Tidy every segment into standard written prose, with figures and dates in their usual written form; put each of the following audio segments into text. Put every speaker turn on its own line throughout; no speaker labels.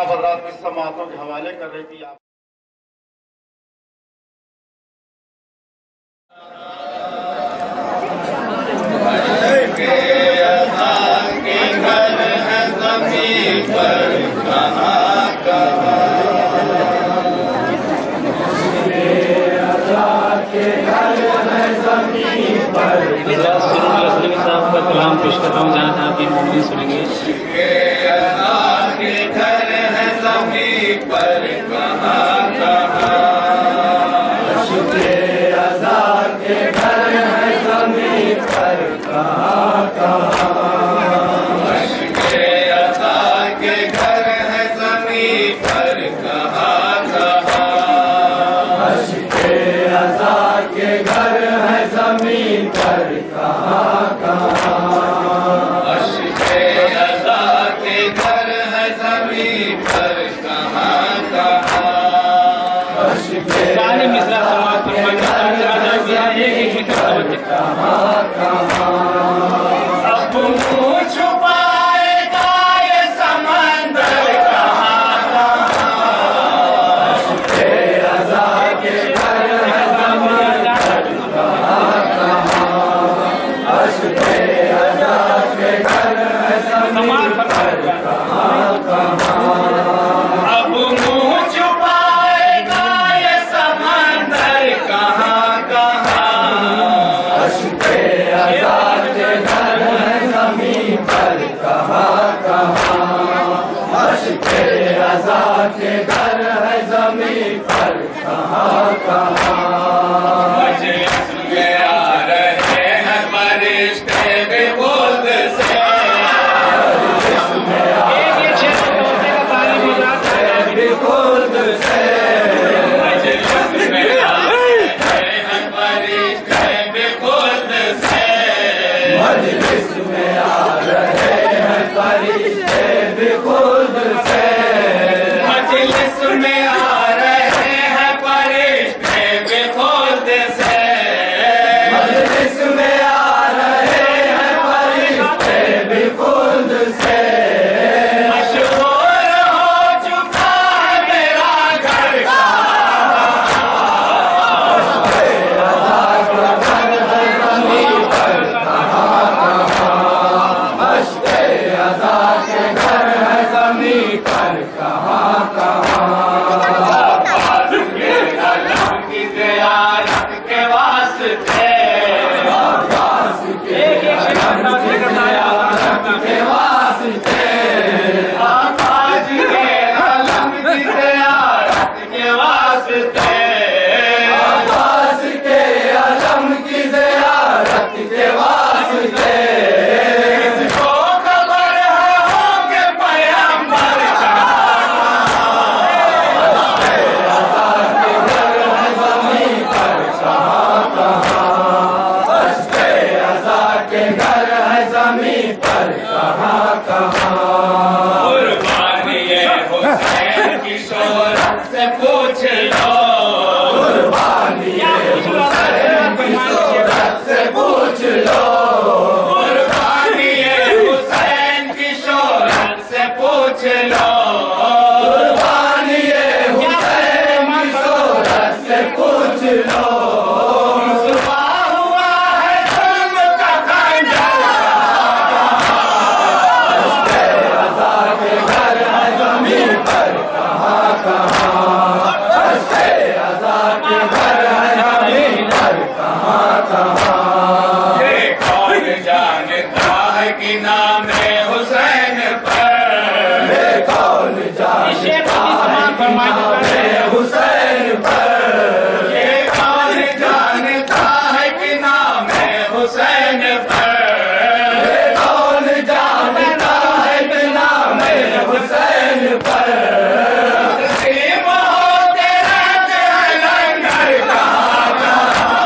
आप हजरात की समातों के हवाले कर रही थी। आप
कलाम पेश कर रहा हूँ, जहाँ जहाँ भी मौजूद सुनेंगे। घर है ज़मीन पर कहाँ कहाँ, अज़ाद के घर है ज़मीन पर कहाँ कहाँ, अज़ाद के घर है ज़मीन पर कहाँ कहाँ, अज़ाद के घर है ज़मीन पर कहाँ कहाँ, अब मुँह छुपाएगा ये समंदर कहाँ कहाँ, अज़ाद के घर है ज़मीन पर कहाँ कहाँ, अज़ाद के घर है ज़मीन पर कहाँ कहाँ, अब मुँह छुपाएगा ये समंदर कहाँ कहाँ, अज़ाद के घर है ज़मीन पर कहाँ कहाँ, अज़ाद के घर है ज़मीन पर कहाँ कहाँ, मजलिस में आ रहे हैं फरिश्ते बेखुद से, मजलिस में आ रहे हैं बेखुद से, मजलिस में आ रहे हैं फरिश्ते बेखुद से, मजलिस में आ रहे हैं फरिश्ते बेखुद से, मजलिस में आ रहे हैं फरिश्ते बेखुद से, मजलिस में आ रहे हैं फरिश्ते बेखुद से, मशहूर हो चुका है मेरा घर अज़ाद के घर है ज़मीन पर कहाँ कहाँ, अब्बास के अलम की ज़ियारत के वास्ते, अब्बास के अलम की ज़ियारत के वास्ते, अब्बास के अलम की ज़ियारत के वास्ते, अब्बास के अलम की ज़ियारत के वास्ते, कुर्बानी हुसैन की शोहरत से पूछ लो, कुर्बानी हुसैन की शोहरत से पूछ लो, कुर्बानी हुसैन की शोहरत से पूछ लो, कुर्बानी हुसैन की शोहरत से पूछ लो, हुसैन पर, ये कौन जानता है कि नाम है हुसैन पर, ये कौन जानता है कि नाम है हुसैन पर, तस्लीम होते रहते हैं लंगर कहाँ कहाँ,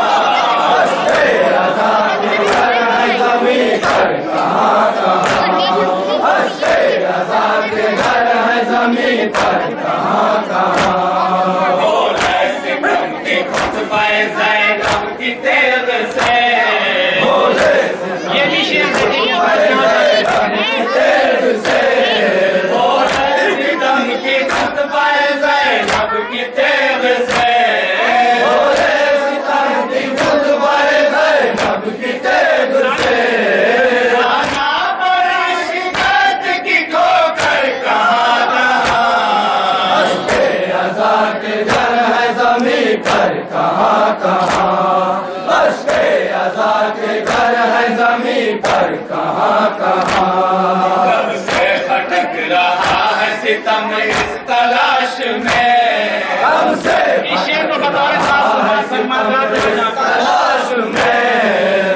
अज़ाद के घर है ज़मीन पर कहाँ कहाँ, अज़ाद के घर है ज़मीन पर कहाँ कहाँ, ज़ैनब की तेग से, ये भी शेर ज़ैनब की तेग से, कहाँ कहाँ, मश्के अज़ा के घर है ज़मीं पर कहाँ कहाँ। कब से भटक रहा है सितम इस तलाश में, हमसे भटक रहा है सितम इस तलाश में,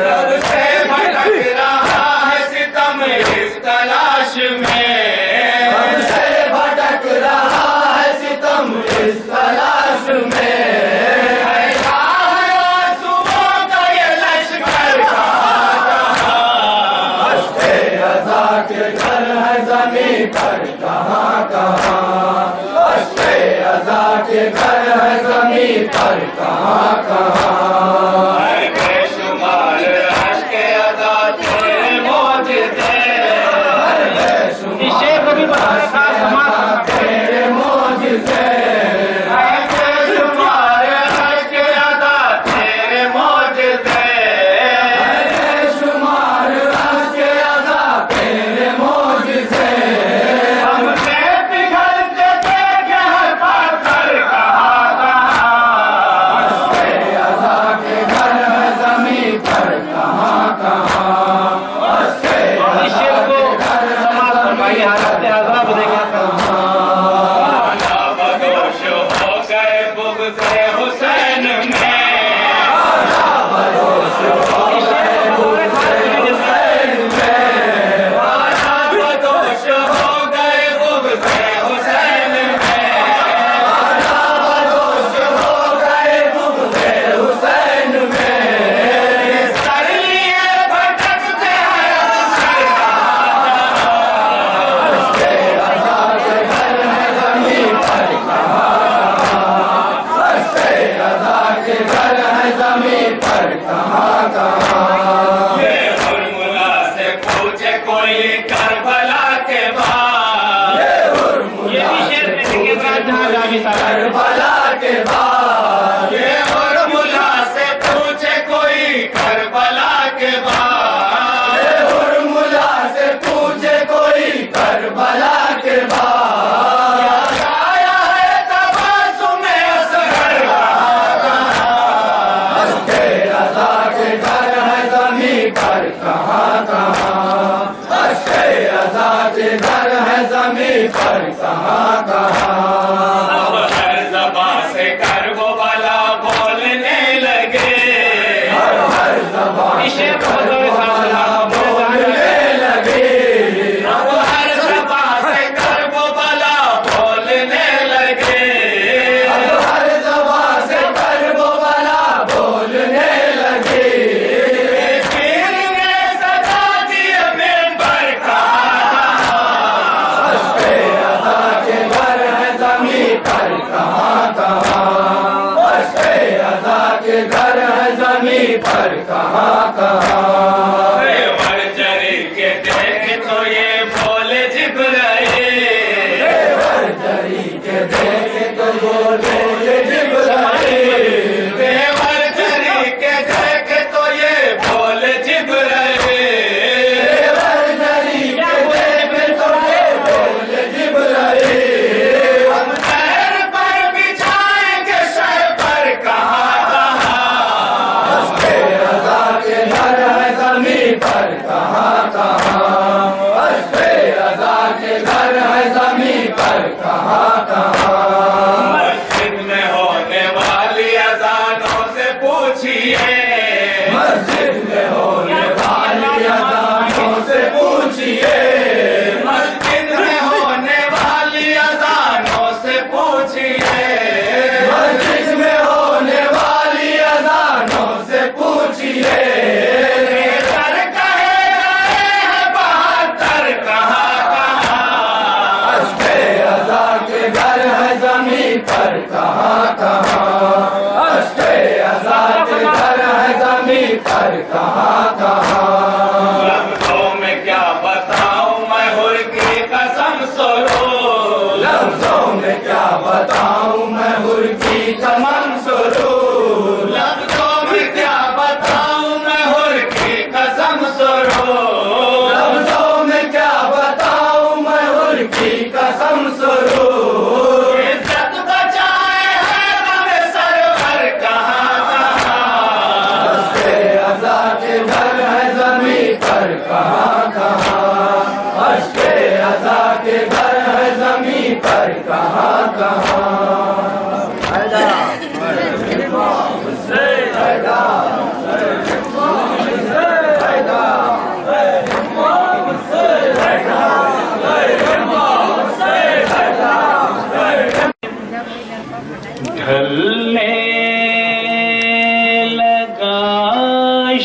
कब से भटक रहा है सितम इस तलाश में, हमसे भटक रहा है सितम इस तलाश में। के घर है ज़मीं पर कहाँ कहाँ, मश्के अज़ा के घर है ज़मीं पर कहाँ कहाँ। बेशुमार अश्के अज़ा तेरे मौजज़े, बेशुमार तेरे मौजज़े, बेशुमार अश्के अज़ा तेरे मौजज़े, बेशुमार अश्के अज़ा तेरे मौजज़े। हमसे पिघलते देखे हैं पाथर कहाँ कहाँ, मश्के अज़ा के घर है ज़मीं पर कहाँ कहाँ, मश्के अज़ा के घर है ज़मीं पर कहाँ। बदोश हो गए बुग़्ज़े हुसैन में, बदोश हो गए बुग़्ज़े हुसैन में, बदोश हो गए बुग़्ज़े हुसैन में, बदोश हो गए बुग़्ज़े हुसैन में। सर लिए भटकते हैं अक्सर कहाँ, मश्के अज़ा के घर है ज़मीं पर कहाँ कहाँ, मश्के अज़ा के घर है ज़मीं पर कहाँ कहाँ। हुरमुला से पूछे कोई करबला के बाद, करबला के बाद, ये हुरमुला से पूछे कोई करबला के बाद, ये हुरमुला से पूछे कोई करबला के बाद। याद आया है तबस्सुम-ए असग़र कहाँ कहाँ, मश्के अज़ा के घर है ज़मीं पर कहाँ कहाँ, मश्के अज़ा के घर है ज़मीं पर कहाँ कहाँ। अब हर ज़बान से करबला बोलने लगे, हर ज़बान से करबला बोलने लगे, अब हर ज़बान से करबला बोलने लगे, अब हर ज़बान से करबला बोलने लगे। पीर ने सजा दी मिंबर कहाँ कहाँ, मश्के अज़ा के घर है ज़मीं पर कहाँ कहाँ, मश्के अज़ा के घर है ज़मीं पर कहाँ कहाँ। वर्जरी के देखे तो ये बोले जिब्राइल, वर्जरी के देखे तो बोले जिब्राइल, वर्जरी के देखे तो ये बोले जिब्राइल, वर्जरी के देखे तो ये बोले जिब्राइल। हम सर पर बिछाएंगे शर पर कहाँ कहाँ, मश्के अज़ा के घर है ज़मीं पर कहाँ कहाँ, मश्के अज़ा के घर है ज़मीं पर कहाँ कहाँ। मस्जिद में होने वाली अज़ानों से पूछिए, मस्जिद में होने वाली अज़ानों से पूछिए, मस्जिद में होने वाली अज़ानों से पूछिए, मस्जिद में होने वाली अज़ानों से पूछिए। सर कहे गए हैं बहत्तर कहाँ कहाँ, मश्के अज़ा के घर है ज़मीं पर कहाँ कहाँ, मश्के अज़ा के घर है ज़मीं पर कहाँ कहाँ। लफ्ज़ों में क्या बताऊं मैं हुर की कसम सुरूर, लफ्ज़ों में क्या बताऊं मैं हुर की कसम सुरूर, लफ्ज़ों में क्या बताऊं मैं हुर की कसम सुरूर, लफ्ज़ों में क्या बताऊं मैं हुर की कसम सुरूर। इज्जत बचाए है गम सरवर कहाँ कहाँ कहाँ
ढलने लगा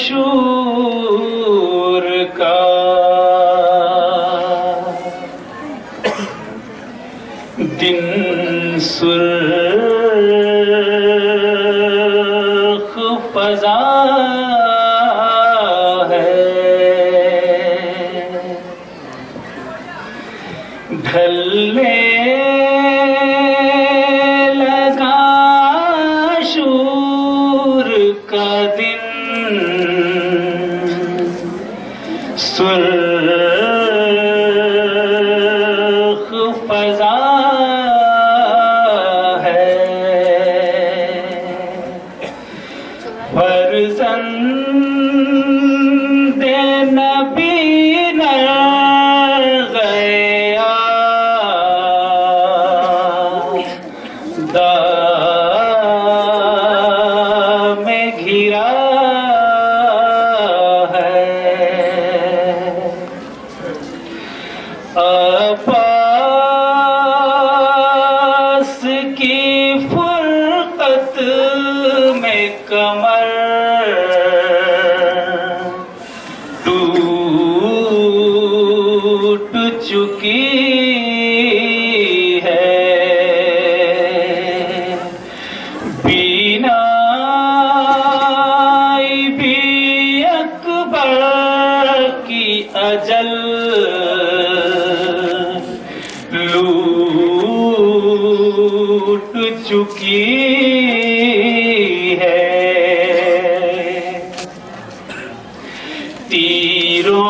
शूर का दिन सुर्ख फजा है, ढलने का दिन सुर्ख फजा है, फर्जंदे नबी नर गया घिरा है, अब्बास की फुरकत में कमर टूट चुकी है, बिना अजल लूट चुकी है, तीरों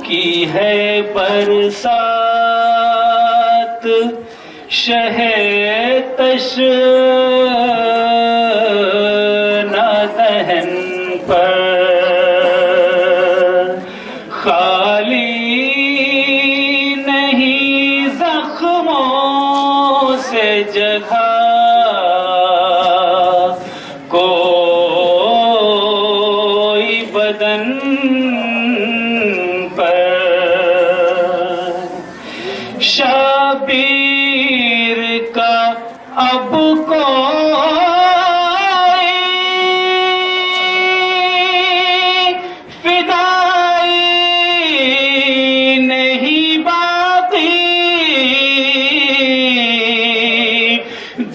की है बरसात शह-ए-तश दहन पर, खाली नहीं जख्मों से जगह कोई बदन पर, शबीर का अब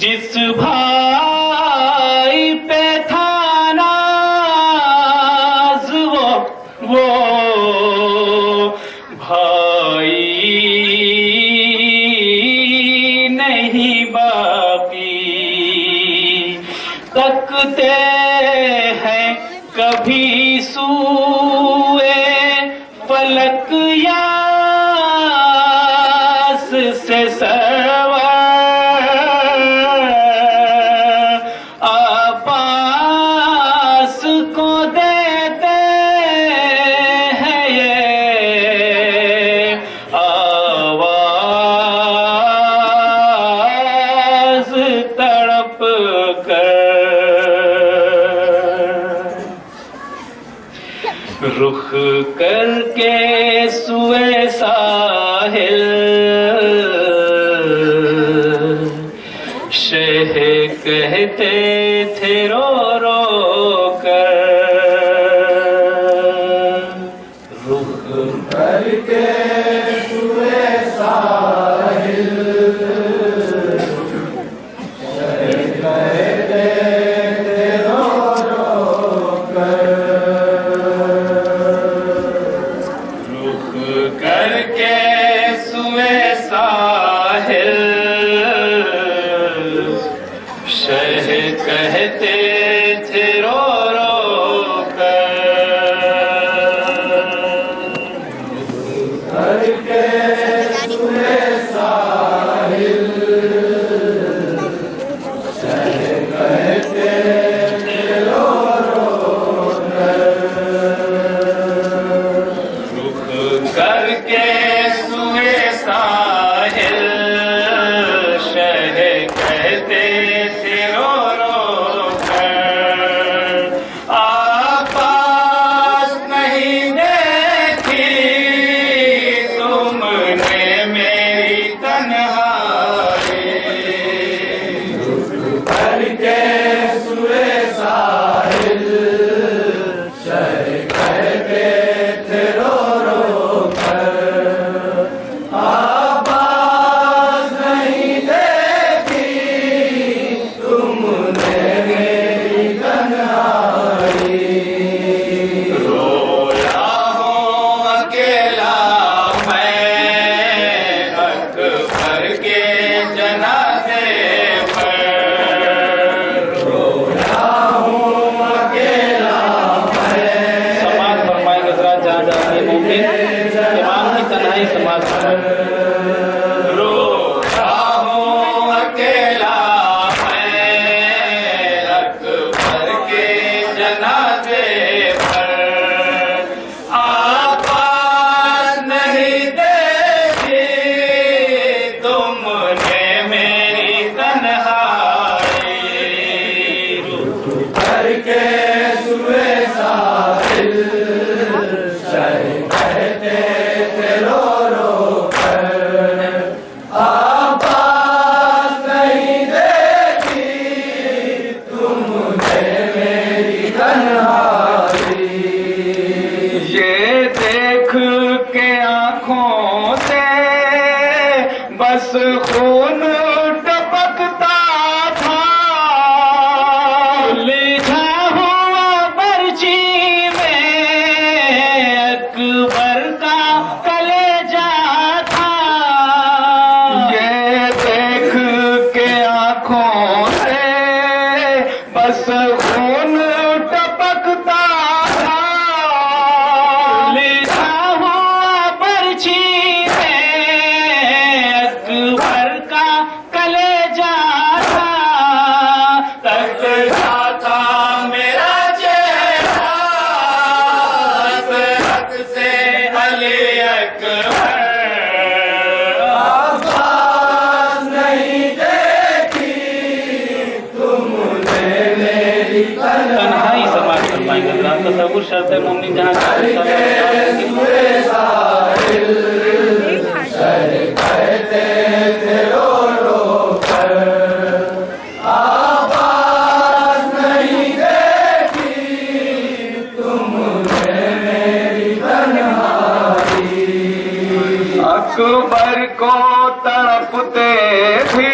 जिस भाई पे था नाज वो भाई नहीं बाकी, तकते हैं कभी सूए फलक यास से सरवर, को देते हैं ये आवाज तड़प कर, रुख करके सुए साहिल शह कहते थे रो रो कर, रुख
करके सुए साहिल कहते थे रो रो कर,
रुख करके सुए साहिल शह कहते थे रो रो
करके सुए साहिल कहते थे रो रो कर,
रुख करके सुए साहिल के जनाजे पर रोया हूँ अकेला मैं। समाज फरमाएंगे जरा जहाँ जाते मोमिन इमाम की तन्हाई समाज रोया हूँ अकेला मैं अकबर के जनाजे पर आवाज़ नहीं देखी तुमने मेरी तन्हाई
करके सुबह साहिल कहते थे रो रो कर आवाज़ नहीं देखी तुमने मेरी तन्हाई।
ये देख के आँखों से बस खून टपकता था लिखा हुआ पर्ची में अकबर का कलेजा था। ये देख के आँखों से बस खून टपकता था लिखा हुआ पर्ची में अकबर का कलेजा था। तकता था मेरा चेहरा हक से अली अकबर
आवाज़ नहीं देखी तुमने मेरी
तन्हाई समाज फरमाएंगे जनाब तसव्वुर शर्त है मोमिन जहाँ
कहते थे रो रो कर आवाज़ नहीं देखी तुमने मेरी तन्हाई।
अकबर को तड़पते भी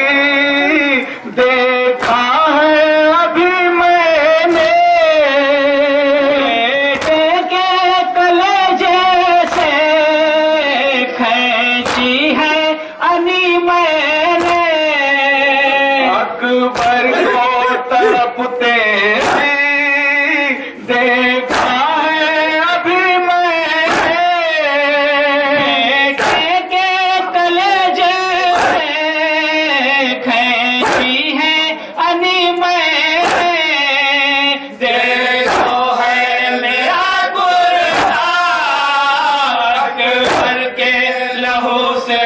देखा है अभी मैंने बेटे के कलेजे से खींची है अनी मैंने। अकबर को तड़पते भी देखा है अभी मैंने बेटे के कलेजे से खींची है अनी मैंने। देखो है मेरा गुरदा अकबर के लहू से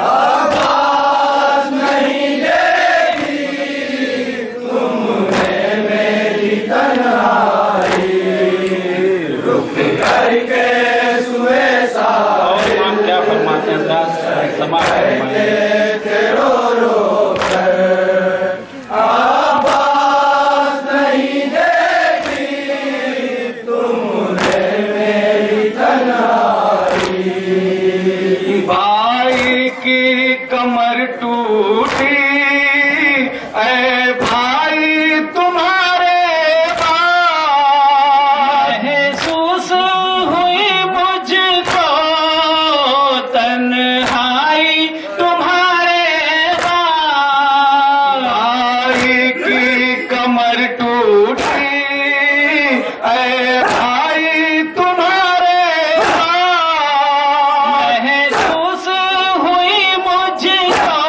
आवाज़ नहीं देखी तुमने मेरी तन्हाई। रुक करके सुए साहिल
और क्या फरमाते हैं समाज
कहते रो रो कर आवाज़ नहीं देखी तुमने मेरी तन्हाई।
भाई की कमर टूटी ऐ भाई तुम्हारे बाद महसूस हुई मुझको तन्हाई तुम्हारे बाद। भाई की कमर टूटी ऐ भाई तुम्हारे बाद महसूस हुई मुझको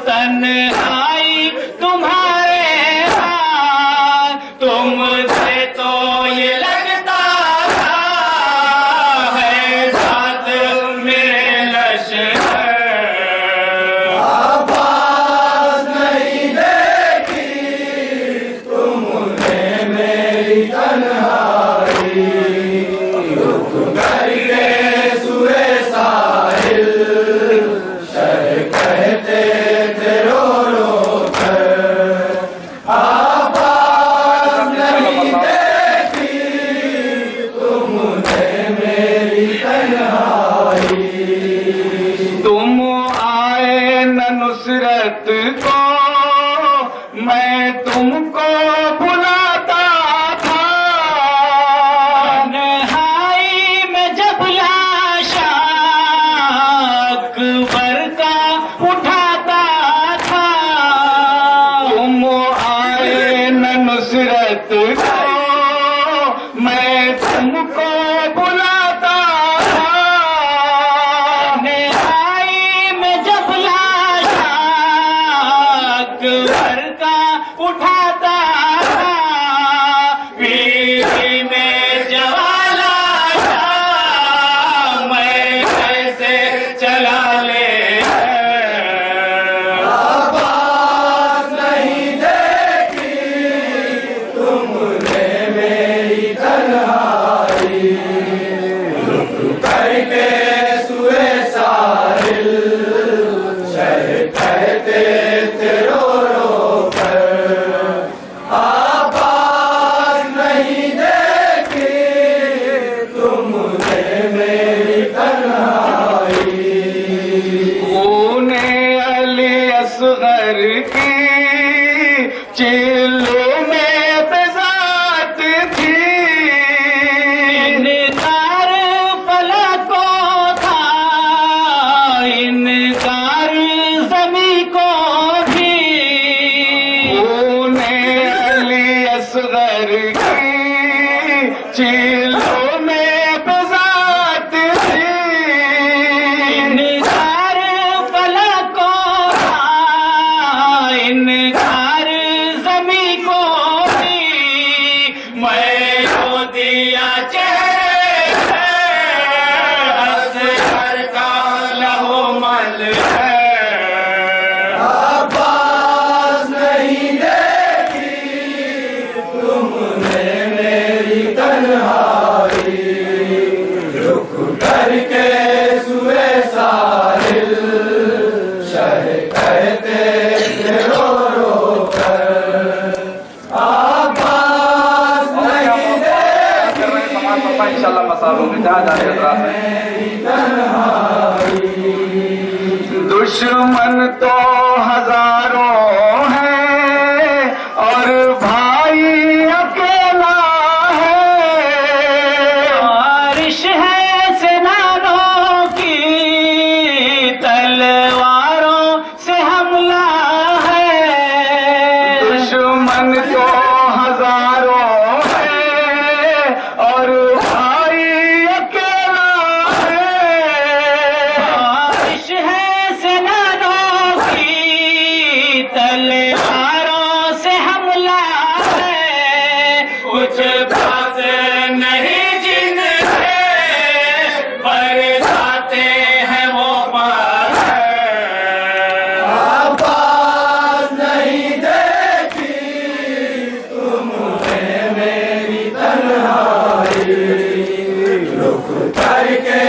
तन्हाई तुम्हारे बाद। तुमसे तो ये लगता था है साथ मेरे लश्कर
आवाज़ नहीं देखी तुमने मेरी तन्हाई। रुक करके सुए साहिल कहते थे रो रो कर आवाज़ नहीं देखी तुमने मेरी तन्हाई।
तुम आए न नुसरत को मैं तुमको भुलाता था। तन्हाई में जब लाशा
कमाल है। आवाज नहीं देखी तुमने मेरी तन्हाई, रुक करके सुए साहिल, शह कहते थे रो रो कर। आवाज नहीं देखी इंशाल्लाह मसालों में जहाँ जाने दुश्मन तो हजारों हैं और भाई अकेला है।
बारिश है सेनाओं की, तलवारों से हमला है।
दुश्मन तो हजारों हैं और भाई अकेला है।
बारिश है सेनाओं की, तलवारों से हमला है।
कुछ बात नहीं जिनसे बरसाते हैं वो पार। आवाज नहीं देखी तुमने मेरी तन्हाई, रुक करके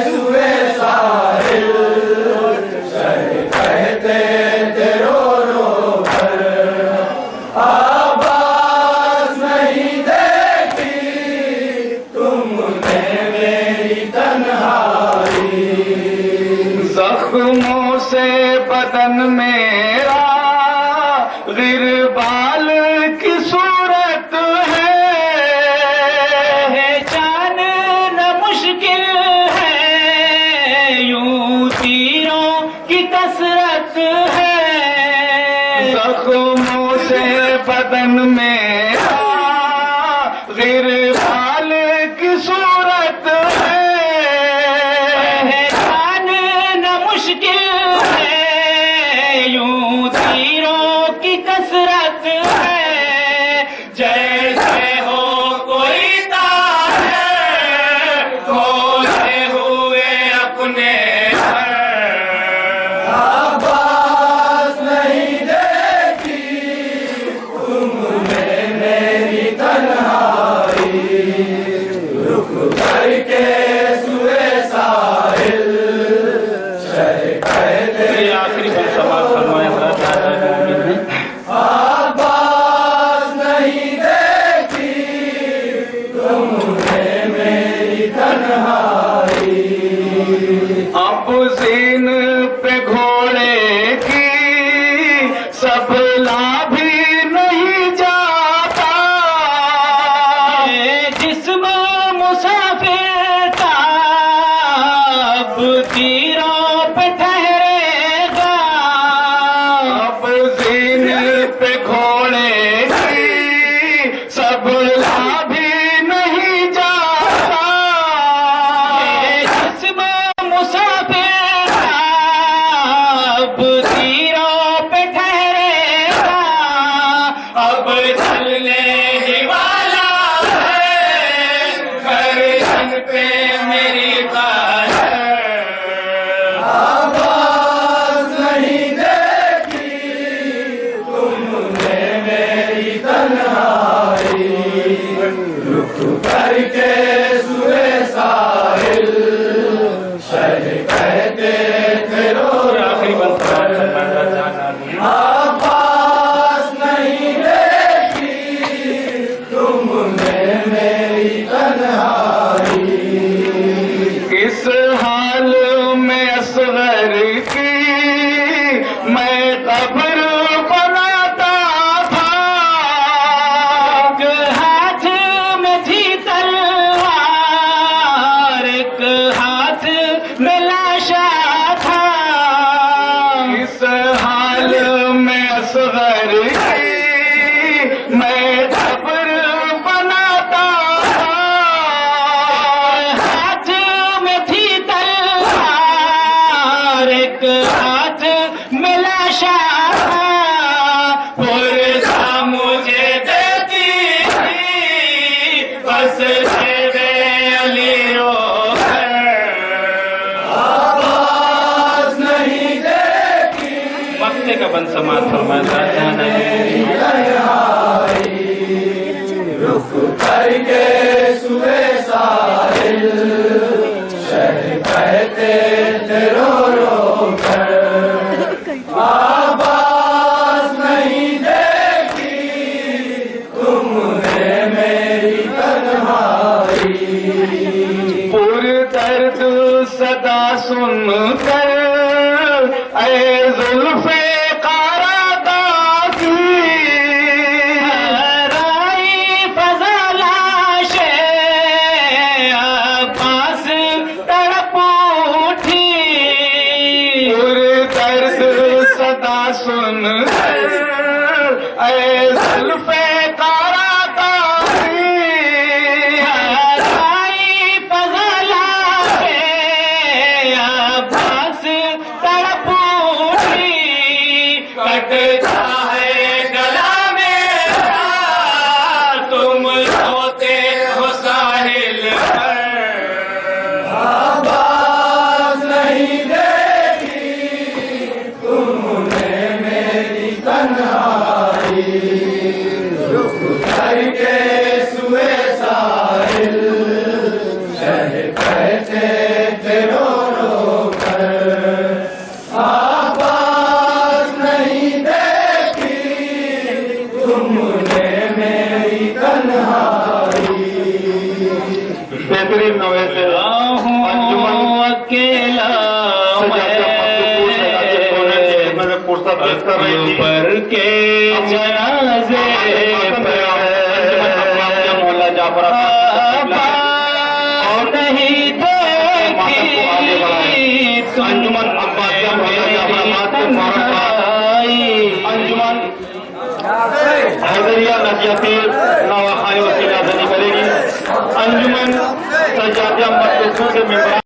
सुए साहिल, शह कहते थे रो रो कर। आवाज नहीं देखी तुमने मेरी तन्हाई, जख्मों से बदन मेरा गिरबाल की सूरत है।
जानना मुश्किल है, यूं तीरों की कसरत है।
जख्मों से बदन मेरा गिरबाल की सूरत है।
जानना मुश्किल है, यूं तीरों की कसरत है।
जैसे हो कोई तार खोए हुए अपने घर। आवाज नहीं देखी तुमने मेरी तन्हाई, रुक करके सुए साहिल, शह कहते।
ये आखिरी बल सवाल फरमाया हज़रत आज़ाद मोमिन है।
आवाज नहीं देखी तुमने मेरी तन्हाई, अब सीन पे घोड़े की सबला भी नहीं जाता।
जिस्म मुसाफिर का अब तीरों पे ठहरेगा।
अब सीन पे घोड़े की सबला भी नहीं जाता।
जिस्म मुसाफिर का अब तीरों पे ठहरेगा।
अब चलने ही वाला है गर्दन पे मेरी ताज। आवाज नहीं देखी तुमने मेरी तन्हाई, रुक करके सुए साहिल, शह कहते थे रो
आखिरी बल सवाल फरमाया हज़रत आज़ाद मोमिन।
आवाज नहीं देखी तुमने मेरी तन्हाई, इस हाल में असगर की मैं कब्र बनाता था।
एक हाथ में थी तलवार, एक हाथ में लाशा था।
इस हाल में असगर की मैं कब्र बनाता था।
हाथ में थी तलवार, एक हाथ में लाशा था।
पुरसा मुझे देती थी बस तेरे अली रो। आवाज नहीं
देवबंद समाज फरमाए
रुख करके सुए साहिल शहर कहते थे रो रो कर आवाज नहीं देखी तुमने मेरी तन्हाई
पुर दर्द सदा सुन कर ऐ जुल्फे सुन ऐ जुल्फे कारा तारी फजला के अब्बास तड़प उठी कटता है गला मेरा तुम होते हो साहिल पर
आवाज नहीं देखी तुमने तन्हाई रुख करके सुए साहिल शहर कहते थे रो रो कर आवाज नहीं देखी तुमने मेरी तन्हाई
बेहतरीन नवे से
अकेला पर के जनाजे
मोहल्ला जाफर
और नहीं देखी
अंजुमन अब्बासिया मोहल्ला जाफराबाद के अंजुमन हैदरिया नसियती नवाखाई वसीला करेगी अंजुमन सजादिया मदरसों के मेंबर